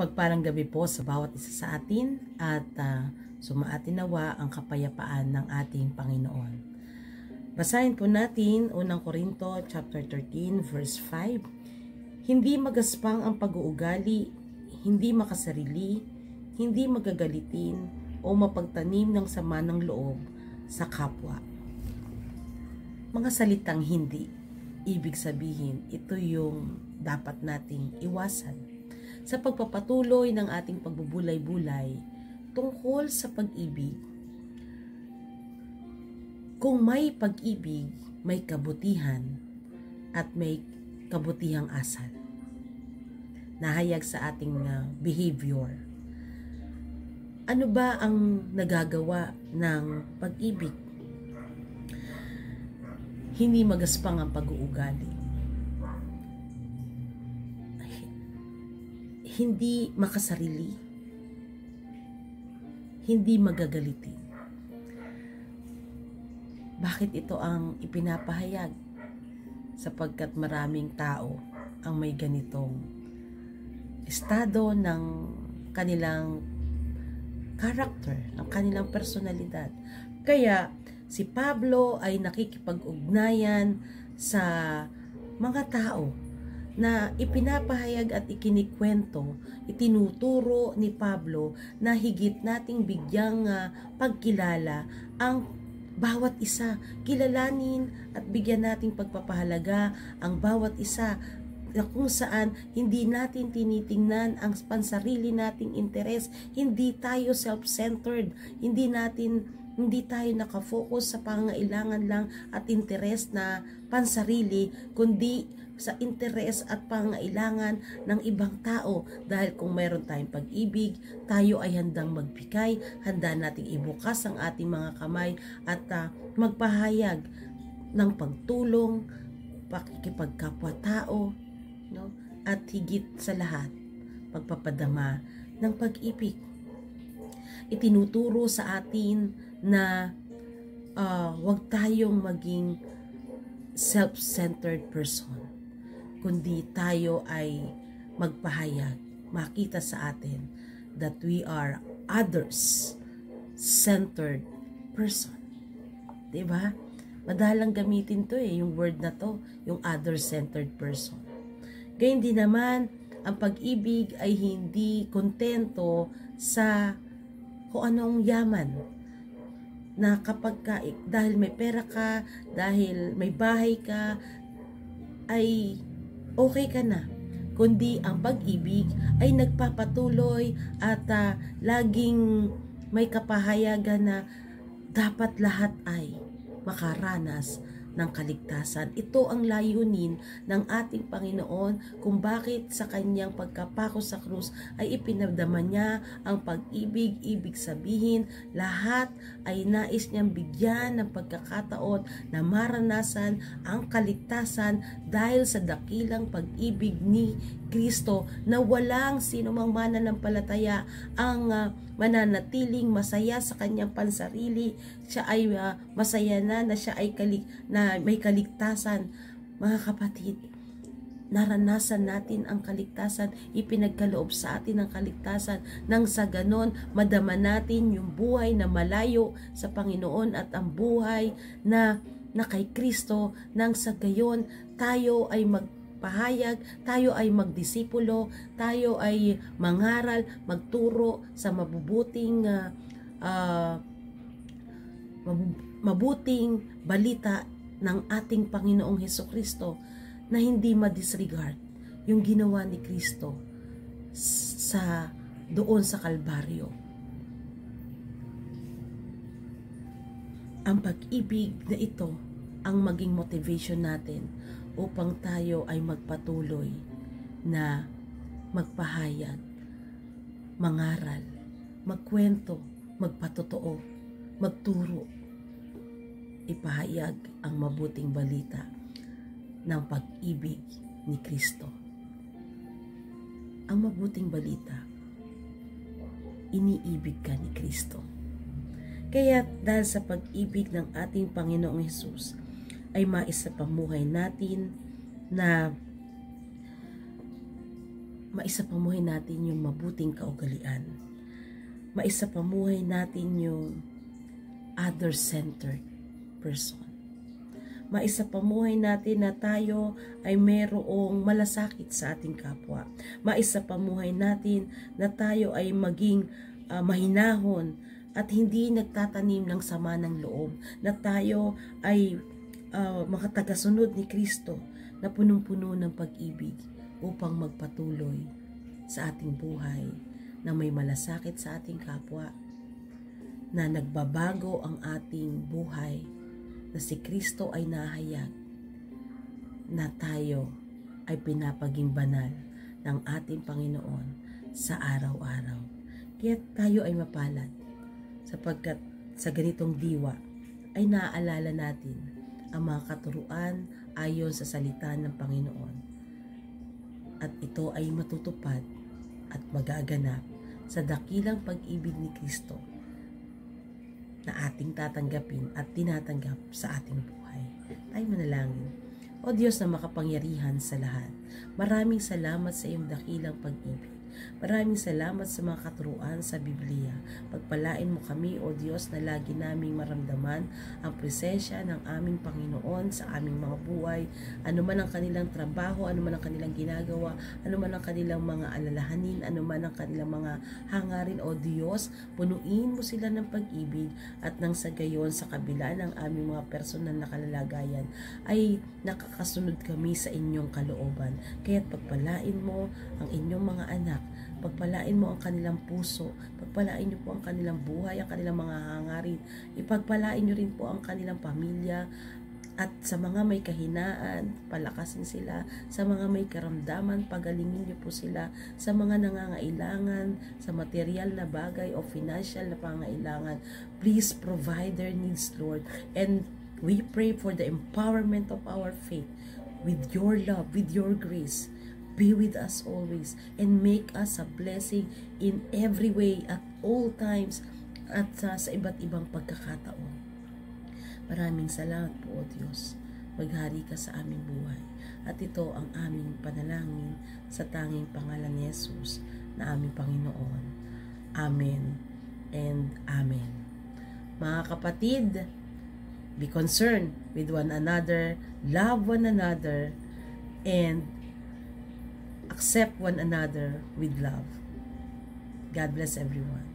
Mapagpalang gabi po sa bawat isa sa atin at sumaatin nawa ang kapayapaan ng ating Panginoon. Basahin po natin unang Korinto chapter 13 verse 5. Hindi magaspang ang pag-uugali, hindi makasarili, hindi magagalitin o mapagtanim ng sama ng loob sa kapwa. Mga salitang hindi, ibig sabihin ito yung dapat nating iwasan sa pagpapatuloy ng ating pagbubulay-bulay tungkol sa pag-ibig. Kung may pag-ibig, may kabutihan at may kabutihang asal. Nahayag sa ating behavior. Ano ba ang nagagawa ng pag-ibig? Hindi magaspang ang pag-uugali. Hindi makasarili, hindi magagalitin. Bakit ito ang ipinapahayag? Sapagkat maraming tao ang may ganitong estado ng kanilang character, ng kanilang personalidad. Kaya si Pablo ay nakikipag-ugnayan sa mga tao na ipinapahayag at ikinikwento, itinuturo ni Pablo na higit nating bigyang pagkilala ang bawat isa. Kilalanin at bigyan nating pagpapahalaga ang bawat isa, na kung saan hindi natin tinitingnan ang pansarili nating interes, hindi tayo self-centered, hindi tayo nakafocus sa pangailangan lang at interes na pansarili, kundi sa interes at pangailangan ng ibang tao. Dahil kung mayroon tayong pag-ibig, tayo ay handang magbigay, handa nating ibukas ang ating mga kamay at magpahayag ng pagtulong, pakikipagkapwa-tao, no? At higit sa lahat, pagpapadama ng pag-ibig. Itinuturo sa atin na huwag tayong maging self-centered person, kundi tayo ay magpahayag, makita sa atin that we are others-centered person. Diba? Madalang gamitin to yung word na to, yung others-centered person. Gayun din naman, ang pag-ibig ay hindi kontento sa kung anong yaman. Na kapag dahil may pera ka, dahil may bahay ka, ay okay ka na. Kundi ang pag-ibig ay nagpapatuloy at laging may kapahayagan na dapat lahat ay makaranas ng kaligtasan. Ito ang layunin ng ating Panginoon kung bakit sa kanyang pagkapako sa krus ay ipinadama niya ang pag-ibig. Ibig sabihin, lahat ay nais niyang bigyan ng pagkakataon na maranasan ang kaligtasan dahil sa dakilang pag-ibig ni Kristo na walang sinumang mananampalataya ang mananatiling masaya sa kanyang pansarili. Siya ay masaya na siya ay may kaligtasan. Mga kapatid, naranasan natin ang kaligtasan, ipinagkaloob sa atin ang kaligtasan, nang sa ganon madama natin yung buhay na malayo sa Panginoon at ang buhay na kay Kristo, nang sa gayon tayo ay magpahayag, tayo ay magdisipulo, tayo ay mangaral, magturo sa mabuting balita ng ating Panginoong Hesukristo, na hindi ma-disregard yung ginawa ni Kristo doon sa Kalbaryo. Ang pag-ibig na ito ang maging motivation natin upang tayo ay magpatuloy na magpahayag, mangaral, magkwento, magpatotoo, magturo, ipahayag ang mabuting balita ng pag-ibig ni Kristo. Ang mabuting balita, iniibig ka ni Kristo. Kaya dahil sa pag-ibig ng ating Panginoong Hesus ay maisapamuhay natin na maisapamuhay natin yung mabuting kaugalian. Maisapamuhay natin yung other-centered person. Maisapamuhay natin na tayo ay mayroong malasakit sa ating kapwa. Maisapamuhay natin na tayo ay maging mahinahon at hindi nagtatanim ng sama ng loob. Na tayo ay mga tagasunod ni Kristo na punong-puno ng pag-ibig upang magpatuloy sa ating buhay na may malasakit sa ating kapwa, na nagbabago ang ating buhay, na si Kristo ay nahayag, na tayo ay pinapaging banal ng ating Panginoon sa araw-araw. Kaya tayo ay mapalad sapagkat sa ganitong diwa ay naaalala natin ang mga katuruan ayon sa salita ng Panginoon. At ito ay matutupad at magaganap sa dakilang pag-ibig ni Kristo na ating tatanggapin at tinatanggap sa ating buhay. Tayo manalangin. O Diyos na makapangyarihan sa lahat, maraming salamat sa iyong dakilang pag-ibig. Maraming salamat sa mga katuruan sa Biblia. Pagpalain mo kami, O Diyos, na lagi naming maramdaman ang presensya ng aming Panginoon sa aming mga buhay. Ano man ang kanilang trabaho, ano man ang kanilang ginagawa, ano man ang kanilang mga alalahanin, ano man ang kanilang mga hangarin, O Diyos, punuin mo sila ng pag-ibig at nang sa gayon sa kabila ng aming mga personal na kalalagayan ay nakakasunod kami sa inyong kalooban. Kaya't pagpalain mo ang inyong mga anak, pagpalain mo ang kanilang puso, pagpalain niyo po ang kanilang buhay, ang kanilang mga hangarin, ipagpalain niyo rin po ang kanilang pamilya, at sa mga may kahinaan, palakasin sila, sa mga may karamdaman, pagalingin niyo po sila, sa mga nangangailangan, sa material na bagay o financial na pangailangan, please provide their needs, Lord, and we pray for the empowerment of our faith with your love, with your grace. Be with us always and make us a blessing in every way at all times at sa iba't ibang pagkakataon. Maraming salamat po, O Diyos. Maghari ka sa aming buhay. At ito ang aming panalangin sa tanging pangalan ni Jesus na aming Panginoon. Amen and Amen. Mga kapatid, be concerned with one another, love one another, and accept one another with love. God bless everyone.